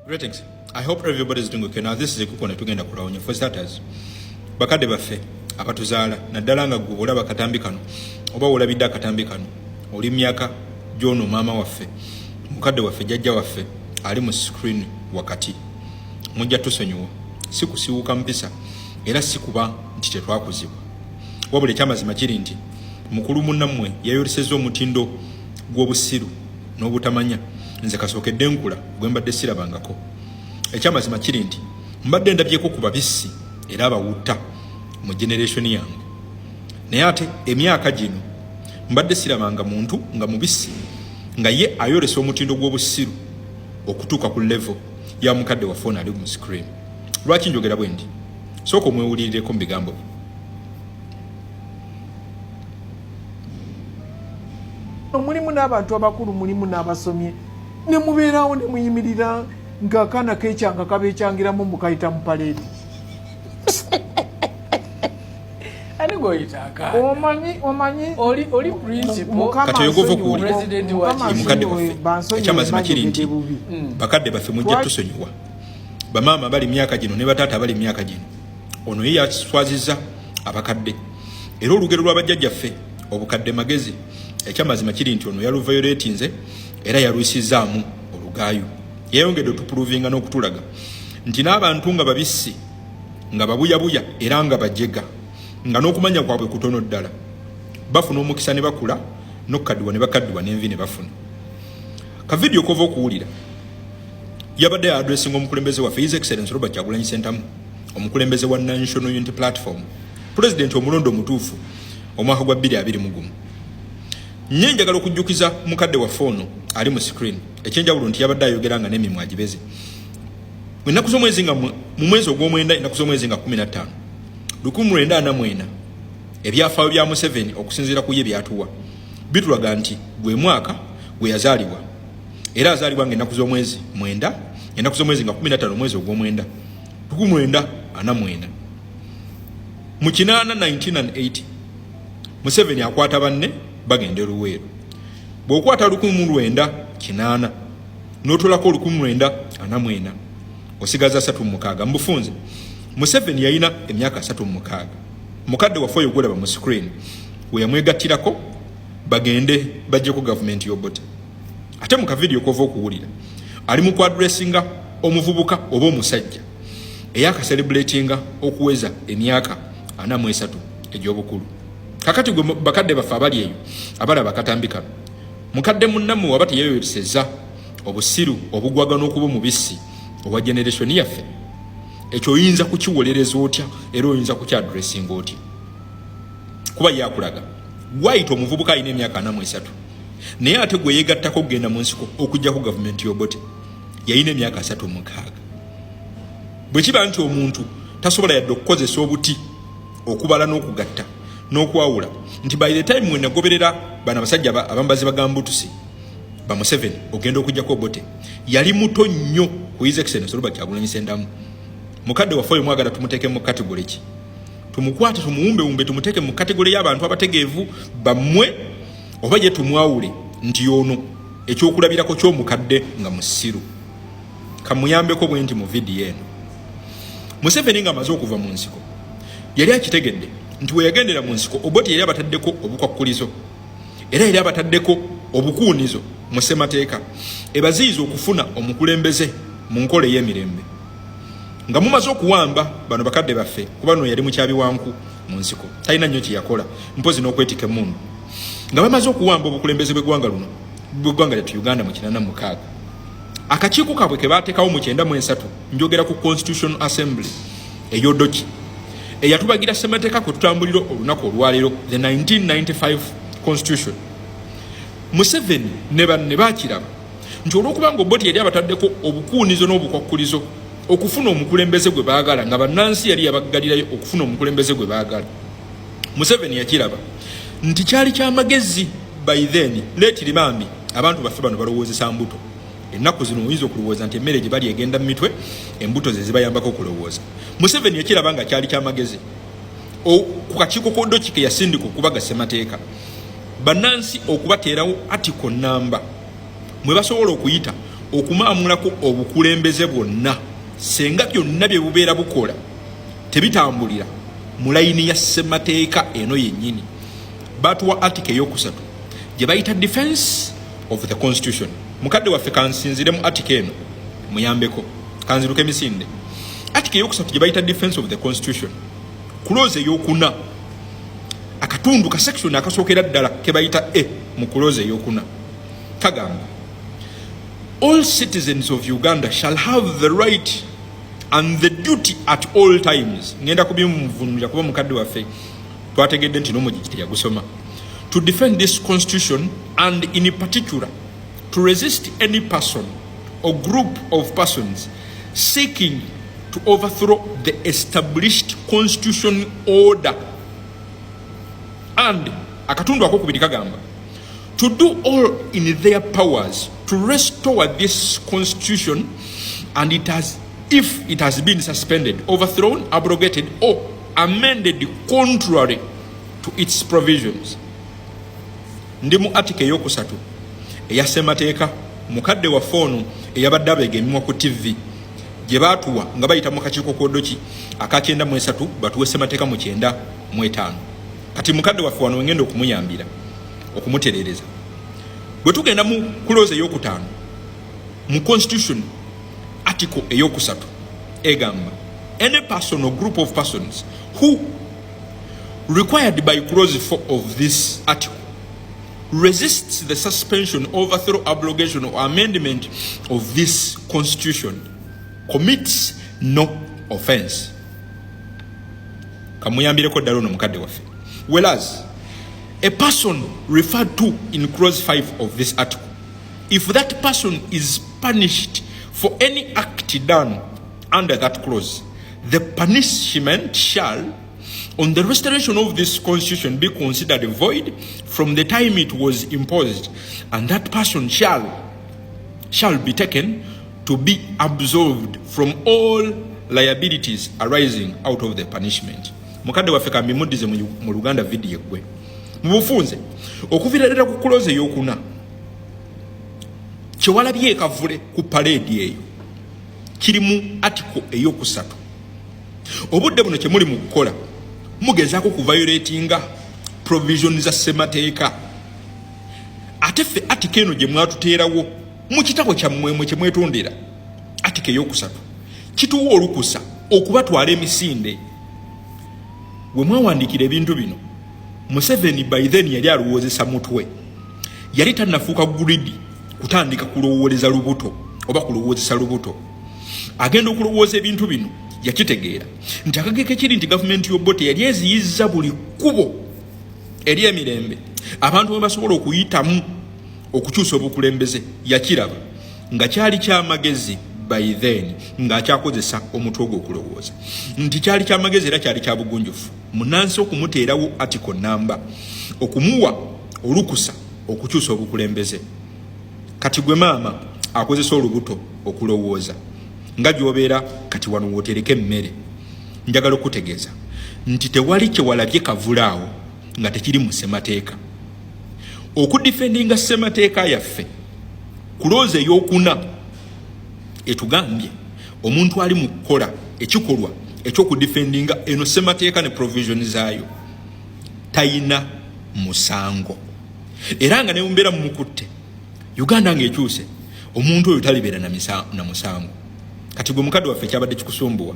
Greetings. I hope everybody is doing okay. Now this is a kukona tugenda kulawunya. For starters, bakadde baffe abatuzaala naddala nga gwe olaba akatambi kano oba olabidde akatambi kano oli myaka gy'ono maama waffe mukadde waffe jjajja waffe ali mu screen wakati mujja tusonyiwa si kusiwuka mpisa era si kuba nti tetwakuzibwa wabula ekyamazima kiri nti mukulu munnammwe yayolesezza omutindo gw'obusiru n'obutamanya nze kasookedde nkula gwe mbadde sirabangako ekyamazima kiri nti mbadde ndabyeko ku babisi era abawutta mu generation yange naye ate emyaka gino mbadde sirabanga muntu nga mubisi nga ye ayolesa omutindo gw'obusiru okutuuka ku level ya mukadde waffe ono ali mu screen. Lwaki njogera bwe ndi? Sooka omwewulirireko mu bigambo bye. Mulimu n'abantu abakulu, mulimu n'abasomye, ne mubeerawo ne muyimirira ng'akaana keekyanga kabeekyangiramu mukayita mu paleedi. Omanyi oli principal kati oyogova okuwulira mukadde waffe ekyamazima kiri nti bakadde baffe mujja tusonyiwa bamaama bali myaka gino ne bataata bali myaka gino ono ye yaswazizza abakadde era olugero lw'abajjajjaffe obukadde magezi ekyamazima kiri nti ono yaluvayoletinze era yalwisizaamu olugaayo yeeyongedde otupuluvinga n'okutulaga nti n'abantu nga babisi nga babuyabuya era nga bajega nga n'okumanya kwabwe kutono ddala bafuna omukisa ne bakula n'okukaddiwa ne bakaddiwa n'envi ne bafuna ka vidiyo kova okuwulira yabadde addressinga omukulembeze waffe His Excellency Robert Kyagulanyi Ssentamu omukulembeze wa National Unity Platform President omulondo omutuufu omwaka gwa 2021 nye njagala okujjukiza mukadde waffe ono ali mu screen ekyenjawulo nti yabadde ayogeranga n'emimwa agibeze ennaku z'omwezi nga mu mwezi ogw'omwenda ennaku z'omwezi nga 15 1994 ebyafaayo bya Museveni okusinziira ku ye byatuwa bitulaga nti gwe mwaka gwe yazaalibwa era azaalibwa ng'ennaku z'omwezi 9 ennaku z'omwezi nga 15 omwezi ogw'omwenda 1994 mu kinaana 1980 Museveni akwata banne bagenda Luweero bw'okwata 1980 n'otolako 1944 osigaza 36 mbufunze Museveni yalina emyaka 36 mukadde waffe oyo gwolaba mu screen we yamwegattirako bagende bajjeko gavumenti y'Obote ate mu kavidiyo kova okuwulira ali mu kwadressinga omuvubuka oba omusajja eyakacelebratinga okuweza emyaka 43 egy'obukulu kakati gwe bakadde baffe abali eyo abalaba akatambi kano mukadde munnammwe waba teyeyolesezza obusiru obugwaga n'okuba omubisi obwa generation yaffe ekyo oyinza kukiwolereza otya era oyinza kukyadressinga otya kuba yakulaga gwayita omuvubuka alina emyaka 43 naye ate gwe yeegattako okugenda mu nsiko okujjako gavumenti y'Obote yalina emyaka 36 bwe kiba nti omuntu tasobola yadde okukozesa obuti okubala n'okugatta n'okwawula nti by the time we nagoberera bana basajja abambazi bagambutusi ba Museveni ogenda okujjako Obote yali muto nnyo ku His Excellency Robert Kyagulanyi Ssentamu mukadde waffe oyo mwagala tumuteeke mu kategole ki tumukwate tumuwumbe tumuteeke mu kategole y'abantu abategeevu bammwe oba ye tumwawule nti ono ekyokulabirako ky'omukadde nga musiru kamuyambeko bwe nti mu vidiyo eno Museveni nga amaze okuva mu nsiko yali akitegedde nti we yagendera mu nsiko Obote yali abataddeko obukwakkulizo era yali abataddeko obukuunizo mu ssemateeka ebaziyiza okufuna omukulembeze mu nkola ey'emirembe nga mumaze okuwamba bano bakadde baffe kuba no yali mukyabiwanku mu nsiko talina nnyo kyeyakola mpozi n'okwetika emmundu nga bamaze okuwamba obukulembeze bw'eggwanga luno bw'eggwanga lyattu Uganda mu 1986 akakiiko kaabwe ke baateekawo mu 1993 njogera ku Constitutional Assembly ey'Odoki eyatubagira ssemateeka kwe tutambulira olunaku olwaleero the 1995 Constitution Museveni ne banne baakiraba nti olw'okuba nga Obote yali abataddeko obukuunizo n'obukwakkulizo okufuna omukulembeze gwe baagala nga bannansi yali yabaggalirayo okufuna omukulembeze gwe baagala Museveni yakiraba nti kyali kyamagezi by then leetiri bambi abantu baffe bano balowoozesa mbuto ennaku zino oyinza okulowooza nti emmere gye bali egenda mu mitwe embuto ze zibayambako okulowooza Museveni yakiraba nga kyali kyamagezi ku kakiiko k'Odoki ke yasindika okubaga ssemateeka bannansi okubateerawo article namba mwe basobola okuyita okumaamulako obukulembeze bwonna senga byonna bye bubeera bukola tebitambulira mu layini ya ssemateeka eno yennyini. Batuwa article eyokusatu gye bayita defense of the constitution. Mukadde waffe kansinzire mu article eno muyambeko kanziruke misinde. Article eyokusatu gye bayita defense of the constitution, clause eyokuna akatundu ka section akasookera ddala ke bayita mu clause eyokuna kagamba, all citizens of Uganda shall have the right and the duty at all times. Ngenda kubimuvunulira kuba mukadde waffe twategedde nti n'omugiti yagusoma. To defend this constitution and in particular to resist any person or group of persons seeking to overthrow the established constitution order. And akatundu akokubiri kagamba, to do all in their powers to restore this constitution and if it has been suspended, overthrown, abrogated or amended contrary to its provisions. Ndimu article yokusatu eya ssemateeka mukadde wa fono eyabadde abeegemwa ku TV gye baatuwa nga bayita mu kakiiko kodoki aka 93 batuwe ssemateeka mu 95. Kati mukadde waffe wano ngenda okumuyambira okumuterereza. Bwe tugenda mu clause eyokutaano mu constitution article eyokusatu egamba, any person or group of persons who required by clause 4 of this article resists the suspension, overthrow, abrogation or amendment of this constitution commits no offense. Kamuyambireko ddala ono mukadde waffe. Whereas a person referred to in clause 5 of this article, if that person is punished for any act done under that clause, the punishment shall, on the restoration of this constitution, be considered void from the time it was imposed, and that person shall be taken to be absolved from all liabilities arising out of the punishment. Mukadde waffe kambimudize mu Luganda video gwe mubufunze okuvira ddala ku clause eyokuna kyewalabye ekavule ku parade eyo kiri mu article eyokusatu. Obudde buno kye muli mu kukola mugezaako kuviolatinga provision za ssemateeka. Ate ffe article eno gye mwatuteerawo mu kitabo kyammwe kye mwetondera article eyokusatu kituwa olukusa okubatwala emisinde. Bwe mwawandiikira ebintu bino Museveni by then yali aluwoozesa mutwe, yali tannafuuka guridi kutandika kulowooleza lubuto oba kulowoozesa lubuto. Agenda okulowooza ebintu bino yakitegeera nti akageke kiri nti gavumenti y'Obote yali eziyizza buli kkubo eri emirembe abantu bwe basobola okuyitamu okukyusa obukulembeze. Yakiraba nga kyali kyamagezi by then ng'akyakozesa omutwe ogwo okulowooza nti kyali kyamagezi era kyali kya bugunjufu. Munansi okumuteerawo article namba okumuwa olukusa okukyusa obukulembeze. Kati gwe maama akozesa olubuto okulowooza nga gy'obeera kati wano wootereka emmere. Njagala okutegeeza nti tewali kyewalabye kavulaawo nga tekiri mu ssemateeka. Okudifendinga ssemateeka yaffe kulooza ey'okuna etugambye omuntu ali mu kukola ekikolwa eky'okudifendinga eno ssemateeka ne provision zaayo tayina musango. Era nga ne mbeera mu mukutte Uganda ng'ekyuse omuntu oyo talibeera na musango. Kati gwe mukadde waffe kyabadde kikusumbuwa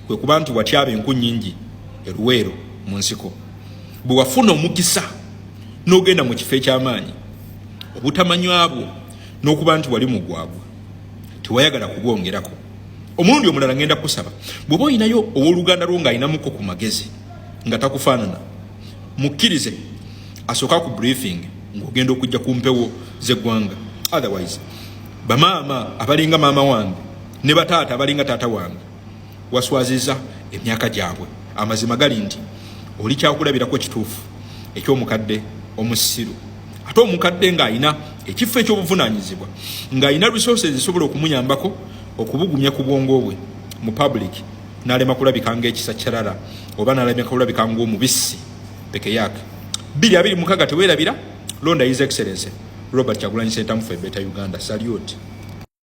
kwe kuba nti watyaba enku nnyingi eruweero mu nsiko. Bwe wafuna omukisa n'ogenda mu kifo eky'amaanyi obutamanywa bwo n'okuba nti wali mugwagwa tewayagala kugwongerako. Omulundi omulala ngenda kusaba bw'oba oyinayo ow'oluganda lwo ng'ayinamuko ku magezi nga takufaanana mukkirize asooka ku briefing ng'ogenda okujja ku mpewo z'eggwanga. Otherwise bamaama abalinga maama wange ne bataata abalinga taata wange waswaziza emyaka gyabwe. Amazima gali nti oli kyakulabirako kituufu eky'omukadde omusiru. Ate omukadde ng'ayina ekifo eky'obuvunaanyizibwa ng'ayina resources zisobola okumuyambako okubugumya ku bwongo bwe mu public n'alema kulabika ng'ekisa kirala oba n'alema kulabika ng'omubisi peke yake. 2026 teweerabira londa His Excellency Robert Kyagulanyi Ssentamu for a Better Uganda. Salute.